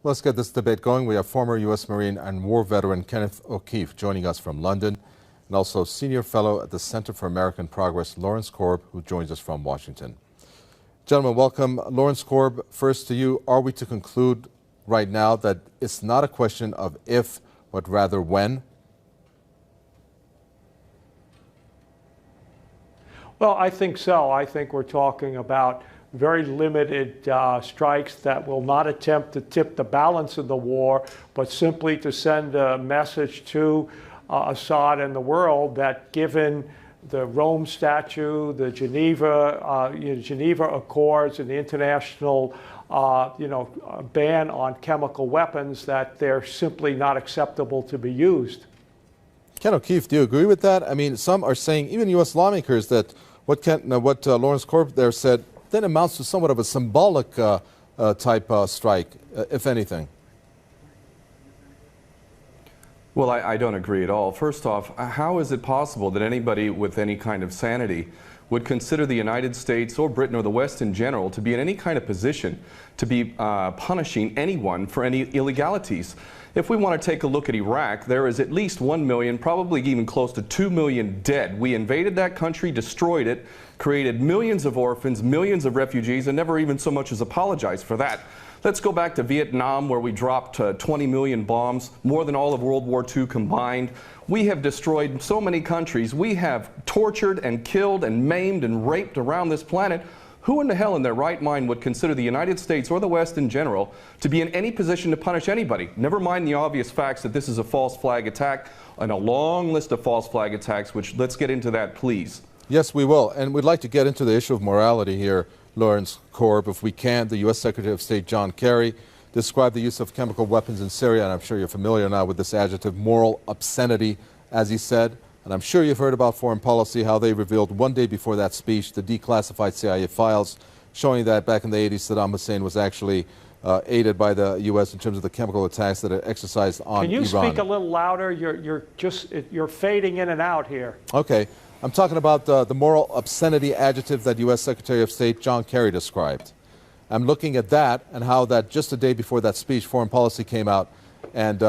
Let's get this debate going. We have former U.S. Marine and war veteran Kenneth O'Keefe joining us from London, and also senior fellow at the Center for American Progress, Lawrence Korb, who joins us from Washington. Gentlemen, welcome. Lawrence Korb, first to you. Are we to conclude right now that it's not a question of if, but rather when? Well, I think so. I think we're talking about very limited strikes that will not attempt to tip the balance of the war, but simply to send a message to Assad and the world that given the Rome Statute, the Geneva Accords, and the international ban on chemical weapons, that they're simply not acceptable to be used. Ken O'Keefe, do you agree with that? I mean, some are saying, even U.S. lawmakers, that what Lawrence Korb there said then amounts to somewhat of a symbolic type strike, if anything. Well, I don't agree at all. First off, how is it possible that anybody with any kind of sanity would consider the United States or Britain or the West in general to be in any kind of position to be punishing anyone for any illegalities? If we want to take a look at Iraq, there is at least 1 million, probably even close to 2 million dead. We invaded that country, destroyed it, created millions of orphans, millions of refugees, and never even so much as apologized for that. Let's go back to Vietnam, where we dropped 20 million bombs, more than all of World War II combined. We have destroyed so many countries. We have tortured and killed and maimed and raped around this planet. Who in the hell in their right mind would consider the United States or the West in general to be in any position to punish anybody? Never mind the obvious facts that this is a false flag attack and a long list of false flag attacks, which let's get into that, please. Yes, we will. And we'd like to get into the issue of morality here, Lawrence Korb, if we can. The U.S. Secretary of State John Kerry described the use of chemical weapons in Syria, and I'm sure you're familiar now with this adjective, moral obscenity, as he said. And I'm sure you've heard about foreign policy, how they revealed one day before that speech the declassified CIA files showing that back in the 80s Saddam Hussein was actually aided by the U.S. in terms of the chemical attacks that it exercised on Iran. Can you speak a little louder? You're fading in and out here. Okay. I'm talking about the moral obscenity adjective that U.S. Secretary of State John Kerry described. I'm looking at that and how that just a day before that speech, foreign policy came out and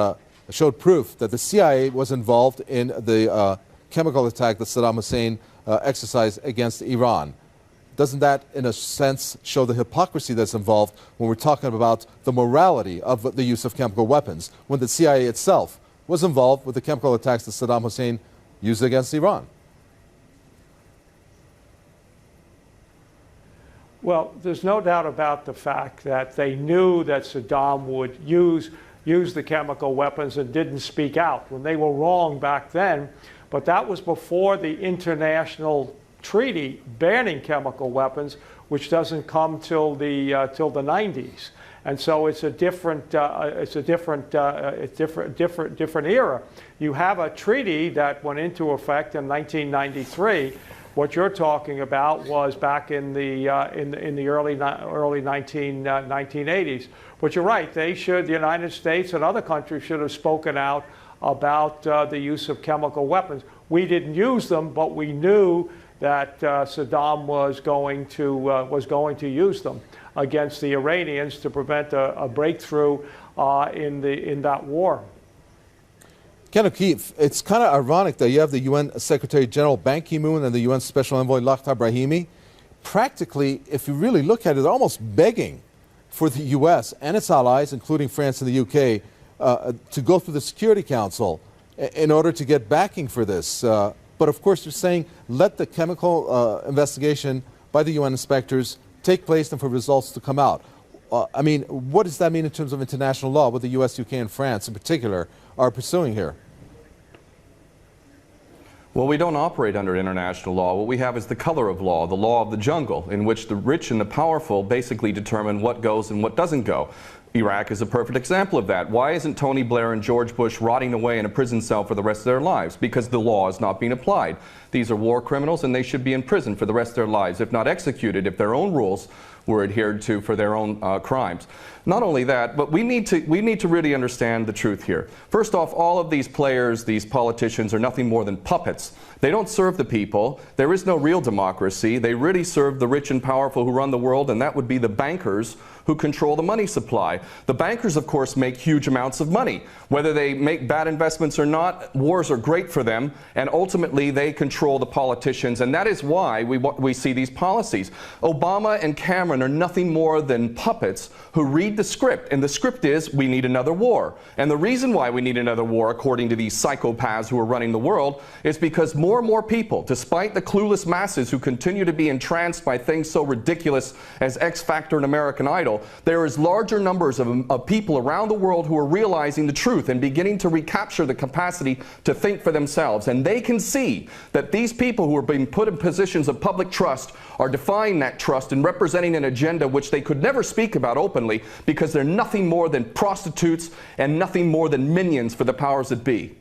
showed proof that the CIA was involved in the chemical attack that Saddam Hussein exercised against Iran. Doesn't that, in a sense, show the hypocrisy that's involved when we're talking about the morality of the use of chemical weapons, when the CIA itself was involved with the chemical attacks that Saddam Hussein used against Iran? Well, there's no doubt about the fact that they knew that Saddam would use the chemical weapons and didn't speak out when they were wrong back then. But that was before the international treaty banning chemical weapons, which doesn't come till the 90s. And so it's a different era. You have a treaty that went into effect in 1993. What you're talking about was back in the early 1980s. But you're right. The United States and other countries should have spoken out about the use of chemical weapons. We didn't use them, but we knew that Saddam was going to use them against the Iranians to prevent a breakthrough in that war. Ken O'Keefe, it's kind of ironic that you have the UN Secretary General Ban Ki-moon and the UN Special Envoy Lakhdar Brahimi. Practically, if you really look at it, they're almost begging for the U.S. and its allies, including France and the U.K., to go through the Security Council in order to get backing for this. But of course, they're saying let the chemical investigation by the UN inspectors take place and for results to come out. I mean, what does that mean in terms of international law, what the U.S., UK, and France in particular are pursuing here? Well, we don't operate under international law. What we have is the color of law, the law of the jungle, in which the rich and the powerful basically determine what goes and what doesn't go. Iraq is a perfect example of that. Why isn't Tony Blair and George Bush rotting away in a prison cell for the rest of their lives? Because the law is not being applied. These are war criminals and they should be in prison for the rest of their lives, if not executed, if their own rules were adhered to for their own crimes. Not only that, but we need to really understand the truth here. First off, all of these players, these politicians, are nothing more than puppets. They don't serve the people. There is no real democracy. They really serve the rich and powerful who run the world, and that would be the bankers who control the money supply. The bankers, of course, make huge amounts of money. Whether they make bad investments or not, wars are great for them, and ultimately they control the politicians, and that is why we see these policies. Obama and Cameron are nothing more than puppets who read the script, and the script is we need another war. And the reason why we need another war, according to these psychopaths who are running the world, is because more and more people, despite the clueless masses who continue to be entranced by things so ridiculous as X Factor and American Idol, there is larger numbers of people around the world who are realizing the truth and beginning to recapture the capacity to think for themselves. And they can see that these people who are being put in positions of public trust are defying that trust and representing an agenda which they could never speak about openly, because they're nothing more than prostitutes and nothing more than minions for the powers that be.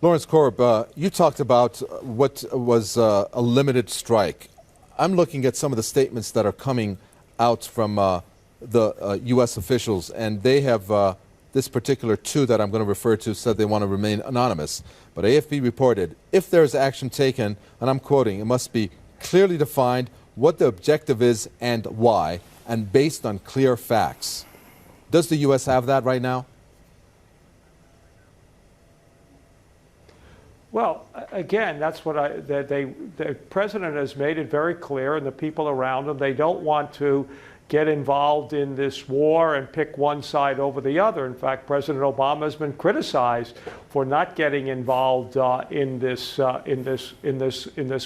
Lawrence Korb, you talked about what was a limited strike. I'm looking at some of the statements that are coming out from the U.S. officials, and they have this particular two that I'm going to refer to said they want to remain anonymous. But AFP reported, if there is action taken, and I'm quoting, it must be clearly defined what the objective is and why, and based on clear facts. Does the U.S. have that right now? Well, again, that's what the president has made it very clear, and the people around him, they don't want to get involved in this war and pick one side over the other. In fact, President Obama has been criticized for not getting involved in this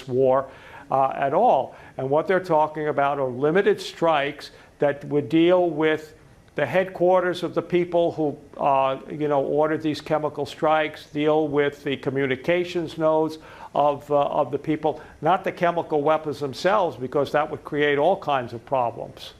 war at all. And what they're talking about are limited strikes that would deal with the headquarters of the people who ordered these chemical strikes, deal with the communications nodes of the people, not the chemical weapons themselves, because that would create all kinds of problems.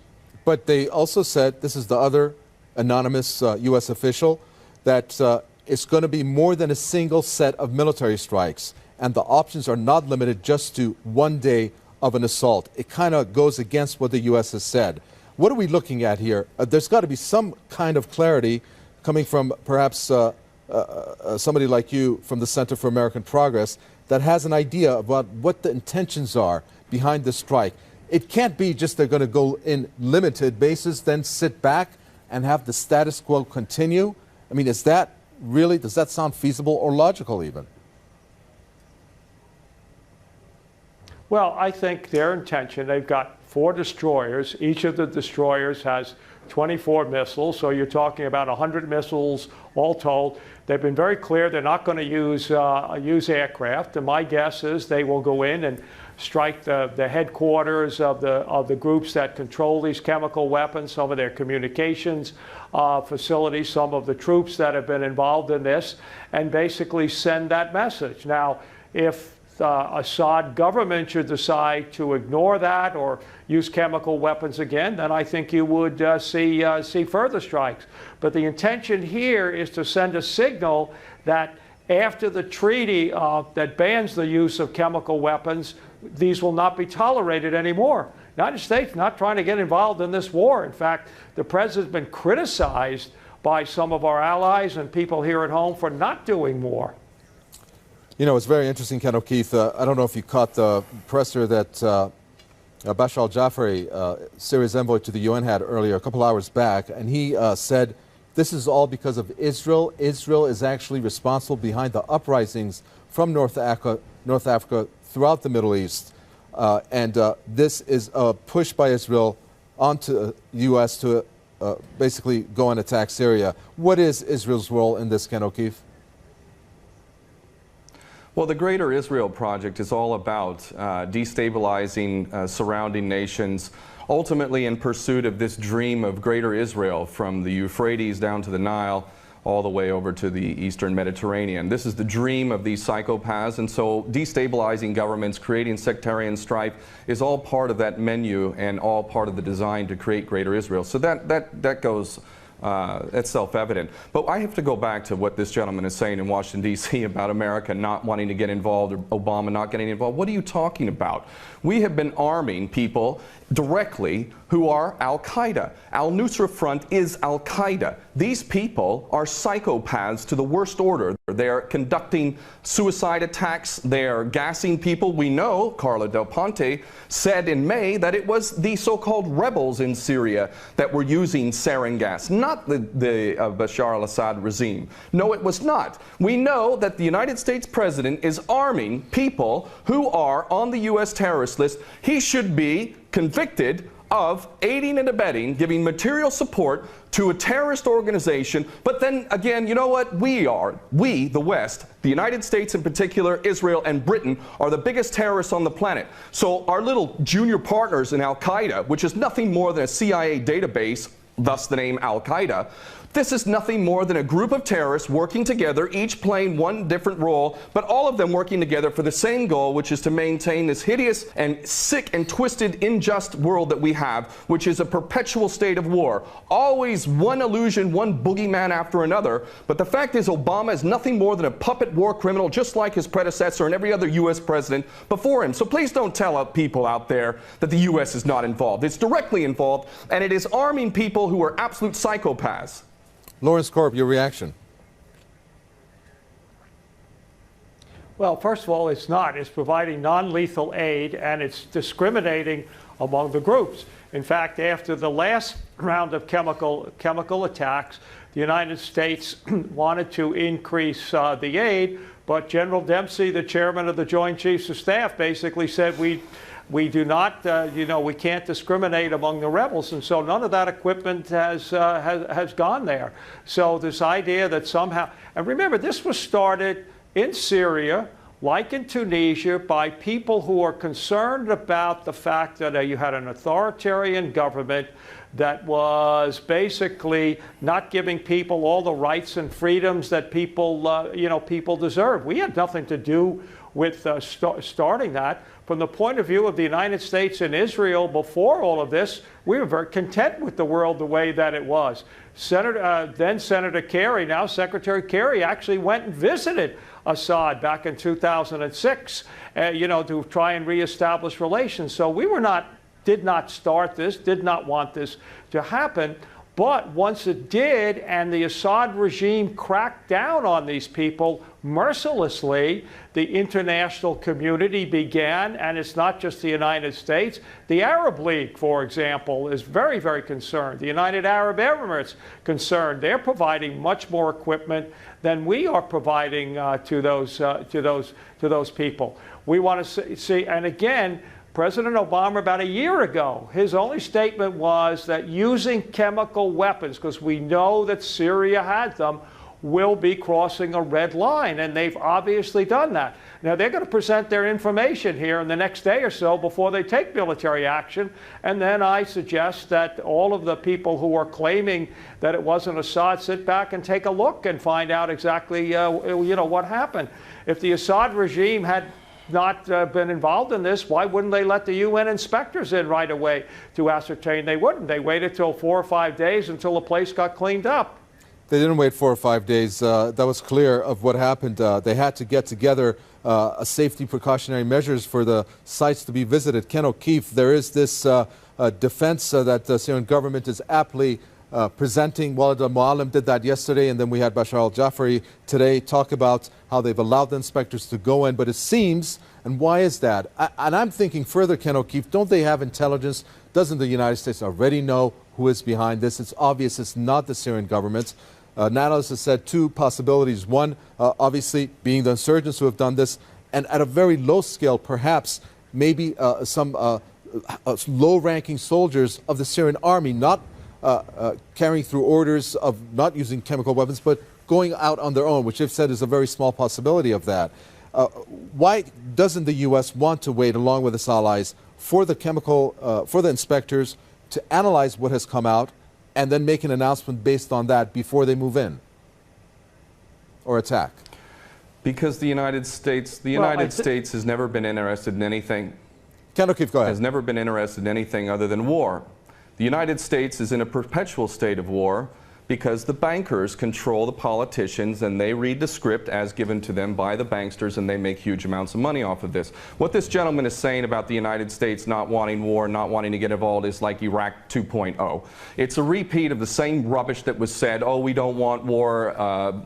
But they also said, this is the other anonymous U.S. official, that it's going to be more than a single set of military strikes, and the options are not limited just to one day of an assault. It kind of goes against what the U.S. has said. What are we looking at here? There's got to be some kind of clarity coming from perhaps somebody like you from the Center for American Progress that has an idea about what the intentions are behind the strike. It can't be just they're going to go in limited basis, then sit back and have the status quo continue. I mean, is that really, does that sound feasible or logical even? Well, I think their intention, they've got 4 destroyers. Each of the destroyers has 24 missiles, so you're talking about 100 missiles all told. They've been very clear they're not going to use aircraft, and my guess is they will go in and strike the headquarters of the groups that control these chemical weapons, some of their communications facilities, some of the troops that have been involved in this, and basically send that message. Now, if the Assad government should decide to ignore that or use chemical weapons again, then I think you would see further strikes. But the intention here is to send a signal that after the treaty that bans the use of chemical weapons, these will not be tolerated anymore. The United States not trying to get involved in this war. In fact, the president's been criticized by some of our allies and people here at home for not doing more. You know, it's very interesting, Ken O'Keefe. I don't know if you caught the presser that Bashar al-Jafari, Syria's envoy to the UN, had earlier, a couple hours back, and he said this is all because of Israel. Israel is actually responsible behind the uprisings from North Africa throughout the Middle East. And this is a push by Israel onto the U.S. to basically go and attack Syria. What is Israel's role in this, Ken O'Keefe? Well, the Greater Israel Project is all about destabilizing surrounding nations, ultimately in pursuit of this dream of Greater Israel from the Euphrates down to the Nile, all the way over to the Eastern Mediterranean. This is the dream of these psychopaths, and so destabilizing governments, creating sectarian strife is all part of that menu and all part of the design to create Greater Israel. So that goes that's self-evident. But I have to go back to what this gentleman is saying in Washington, D.C. about America not wanting to get involved or Obama not getting involved. What are you talking about? We have been arming people directly who are Al-Qaeda. Al-Nusra Front is Al-Qaeda. These people are psychopaths to the worst order. They're conducting suicide attacks. They're gassing people. We know, Carla Del Ponte said in May that it was the so-called rebels in Syria that were using sarin gas, not the Bashar al-Assad regime. No, it was not. We know that the United States president is arming people who are on the U.S. terrorist list. He should be convicted of aiding and abetting, giving material support to a terrorist organization. But then again, you know what? We, the West, the United States in particular, Israel and Britain, are the biggest terrorists on the planet. So our little junior partners in Al-Qaeda, which is nothing more than a CIA database, thus the name Al-Qaeda, this is nothing more than a group of terrorists working together, each playing one different role, but all of them working together for the same goal, which is to maintain this hideous and sick and twisted, unjust world that we have, which is a perpetual state of war. Always one illusion, one boogeyman after another. But the fact is, Obama is nothing more than a puppet war criminal, just like his predecessor and every other U.S. president before him. So please don't tell people out there that the U.S. is not involved. It's directly involved, and it is arming people who are absolute psychopaths. Lawrence Korb, your reaction? Well, first of all, it's not. It's providing non-lethal aid, and it's discriminating among the groups. In fact, after the last round of chemical attacks, the United States wanted to increase the aid, but General Dempsey, the chairman of the Joint Chiefs of Staff, basically said we do not, we can't discriminate among the rebels, and so none of that equipment has gone there. So this idea that somehow, and remember, this was started in Syria, like in Tunisia, by people who are concerned about the fact that you had an authoritarian government that was basically not giving people all the rights and freedoms that people deserve. We had nothing to do with starting that. From the point of view of the United States and Israel before all of this, we were very content with the world the way that it was. Then Senator Kerry, now Secretary Kerry, actually went and visited Assad back in 2006, to try and reestablish relations. So we did not start this, did not want this to happen. But once it did, and the Assad regime cracked down on these people mercilessly, the international community began, and it's not just the United States. The Arab League, for example, is very, very concerned. The United Arab Emirates concerned. They're providing much more equipment than we are providing to those people. We want to see, and again, President Obama, about a year ago, his only statement was that using chemical weapons, because we know that Syria had them, will be crossing a red line, and they've obviously done that. Now, they're going to present their information here in the next day or so before they take military action, and then I suggest that all of the people who are claiming that it wasn't Assad sit back and take a look and find out exactly what happened. If the Assad regime had not been involved in this, why wouldn't they let the UN inspectors in right away to ascertain? They wouldn't. They waited till 4 or 5 days until the place got cleaned up. They didn't wait 4 or 5 days. That was clear of what happened. They had to get together a safety precautionary measures for the sites to be visited. Ken O'Keefe, there is this defense that the Syrian government is aptly presenting. Walid al-Muallim did that yesterday, and then we had Bashar al-Jafari today talk about how they've allowed the inspectors to go in. But it seems, and why is that? And I'm thinking further, Ken O'Keefe, don't they have intelligence? Doesn't the United States already know who is behind this? It's obvious it's not the Syrian government. Analysts have said two possibilities. One, obviously, being the insurgents who have done this, and at a very low scale, perhaps, maybe some low-ranking soldiers of the Syrian army not carrying through orders of not using chemical weapons, but going out on their own, which they've said is a very small possibility of that. Why doesn't the U.S. want to wait, along with its allies, for the inspectors to analyze what has come out and then make an announcement based on that before they move in or attack? Because the United States has never been interested in anything. Ken O'Keefe, go ahead. Has never been interested in anything other than war. The United States is in a perpetual state of war because the bankers control the politicians and they read the script as given to them by the banksters, and they make huge amounts of money off of this. What this gentleman is saying about the United States not wanting war, not wanting to get involved is like Iraq 2.0. It's a repeat of the same rubbish that was said, oh, we don't want war,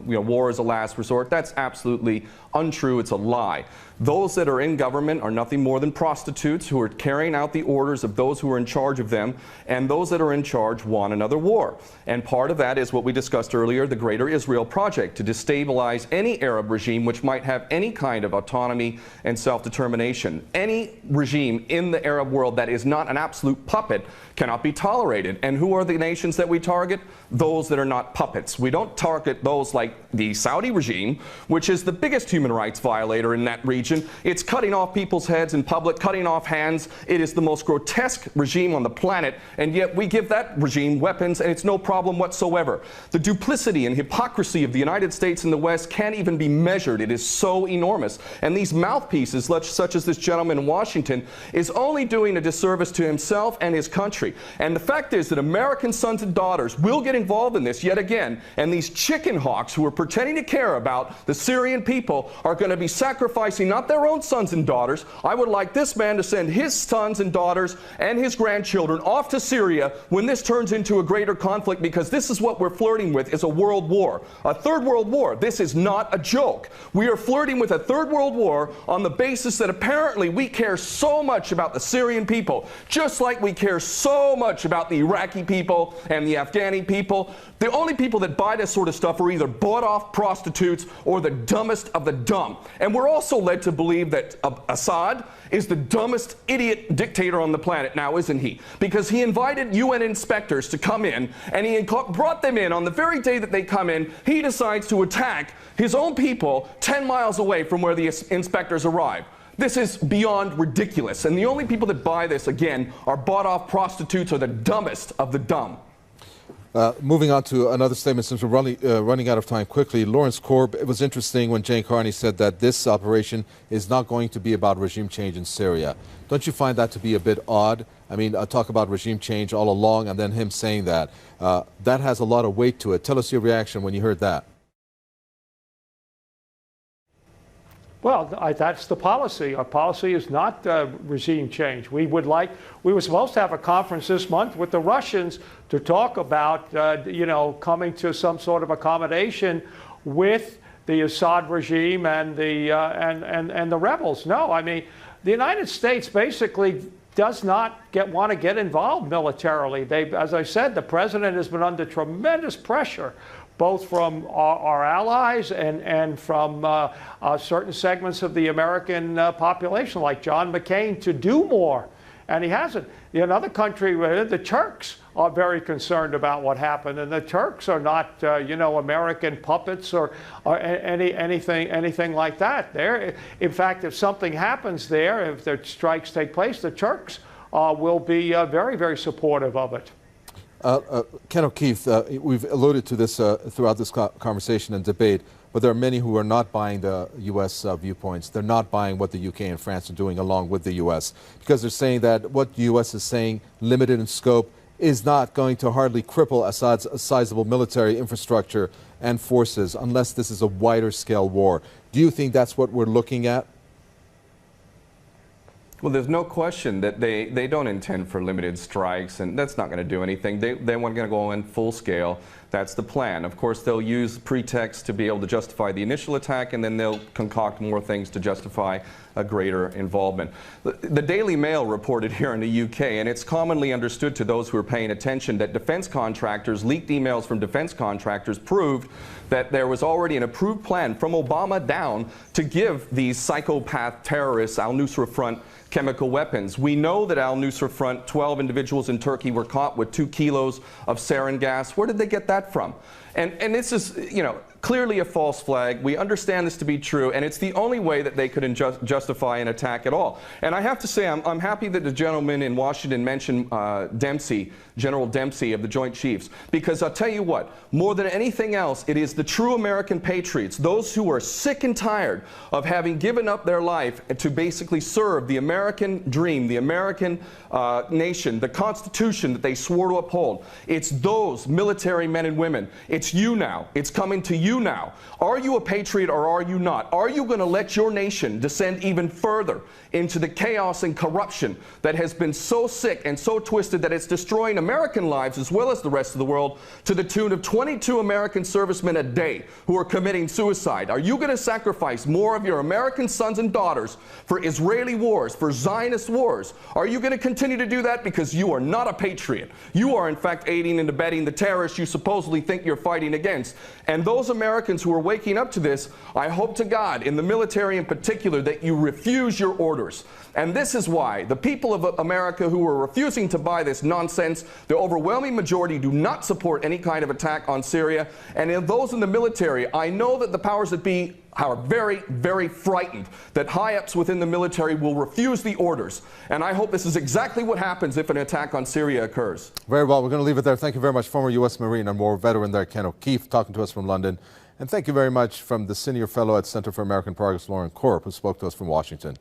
war is a last resort. That's absolutely untrue. It's a lie. Those that are in government are nothing more than prostitutes who are carrying out the orders of those who are in charge of them, and those that are in charge want another war. And part of that is what we discussed earlier, the Greater Israel Project, to destabilize any Arab regime which might have any kind of autonomy and self-determination. Any regime in the Arab world that is not an absolute puppet cannot be tolerated. And who are the nations that we target? Those that are not puppets. We don't target those like the Saudi regime, which is the biggest human rights violator in that region. It's cutting off people's heads in public, cutting off hands. It is the most grotesque regime on the planet, and yet we give that regime weapons, and it's no problem whatsoever. The duplicity and hypocrisy of the United States and the West can't even be measured. It is so enormous. And these mouthpieces, such as this gentleman in Washington, is only doing a disservice to himself and his country. And the fact is that American sons and daughters will get involved in this yet again, and these chicken hawks who are pretending to care about the Syrian people are going to be sacrificing not their own sons and daughters. I would like this man to send his sons and daughters and his grandchildren off to Syria when this turns into a greater conflict, because this is what we're flirting with, is a world war, a third world war. This is not a joke. We are flirting with a third world war on the basis that apparently we care so much about the Syrian people, just like we care so much about the Iraqi people and the Afghani people. The only people that buy this sort of stuff are either bought-off prostitutes or the dumbest of the dumb. And we're also led to believe that Assad is the dumbest idiot dictator on the planet now, isn't he? Because he invited UN inspectors to come in, and he brought them in. On the very day that they come in, he decides to attack his own people 10 miles away from where the inspectors arrive. This is beyond ridiculous, and the only people that buy this, again, are bought-off prostitutes or the dumbest of the dumb. Moving on to another statement, since we're running out of time quickly. Lawrence Korb, it was interesting when Jane Carney said that this operation is not going to be about regime change in Syria. Don't you find that to be a bit odd? I mean, talk about regime change all along, and then him saying that. That has a lot of weight to it. Tell us your reaction when you heard that. Well, that's the policy. Our policy is not regime change. We were supposed to have a conference this month with the Russians to talk about, coming to some sort of accommodation with the Assad regime and the rebels. No, I mean, the United States basically does not want to get involved militarily. As I said, the president has been under tremendous pressure, both from our allies and from certain segments of the American population, like John McCain, to do more. And he hasn't. In another country, the Turks are very concerned about what happened, and the Turks are not, American puppets or anything like that. In fact, if something happens there, if the strikes take place, the Turks will be very, very supportive of it. Ken O'Keefe, we've alluded to this throughout this conversation and debate, but there are many who are not buying the U.S. Viewpoints. They're not buying what the U.K. and France are doing along with the U.S. because they're saying that what the U.S. is saying, limited in scope, is not going to hardly cripple Assad's sizable military infrastructure and forces unless this is a wider scale war. Do you think that's what we're looking at? Well, there's no question that they don't intend for limited strikes, and that's not going to do anything. They want to go in full scale. That's the plan. Of course, they'll use pretext to be able to justify the initial attack, and then they'll concoct more things to justify a greater involvement. The Daily Mail reported here in the UK, and it's commonly understood to those who are paying attention, that defense contractors, leaked emails from defense contractors proved that there was already an approved plan from Obama down to give these psychopath terrorists, al-Nusra Front, chemical weapons. We know that al-Nusra Front, 12 individuals in Turkey were caught with 2 kilos of sarin gas. Where did they get that from? And this is, you know, clearly a false flag. We understand this to be true, and it's the only way that they could justify an attack at all. And I have to say, I'm happy that the gentleman in Washington mentioned Dempsey, General Dempsey of the Joint Chiefs, because I'll tell you what, more than anything else, it is the true American patriots, those who are sick and tired of having given up their life to basically serve the American dream, the American nation, the Constitution that they swore to uphold. It's those military men and women. It's you now. It's coming to you now. Are you a patriot or are you not? Are you going to let your nation descend even further into the chaos and corruption that has been so sick and so twisted that it's destroying American lives as well as the rest of the world, to the tune of 22 American servicemen a day who are committing suicide? Are you going to sacrifice more of your American sons and daughters for Israeli wars, for Zionist wars? Are you going to continue to do that because you are not a patriot? You are in fact aiding and abetting the terrorists you supposedly think you're fighting against. And those Americans who are waking up to this, I hope to God, in the military in particular, that you refuse your orders. And this is why the people of America who are refusing to buy this nonsense, the overwhelming majority do not support any kind of attack on Syria. And in those in the military, I know that the powers that be are very, very frightened that high-ups within the military will refuse the orders. And I hope this is exactly what happens if an attack on Syria occurs. Very well. We're going to leave it there. Thank you very much, former U.S. Marine and war veteran there, Ken O'Keefe, talking to us from London. And thank you very much from the Senior Fellow at Center for American Progress, Lauren Korb, who spoke to us from Washington.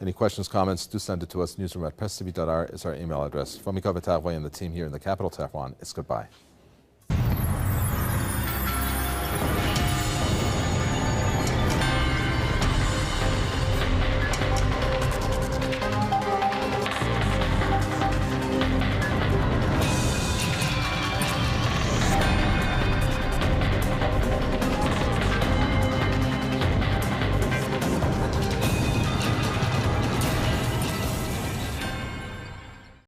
Any questions, comments, do send it to us. Newsroom@presstv.r is our email address. From Mika and the team here in the capital, Tehran, it's goodbye.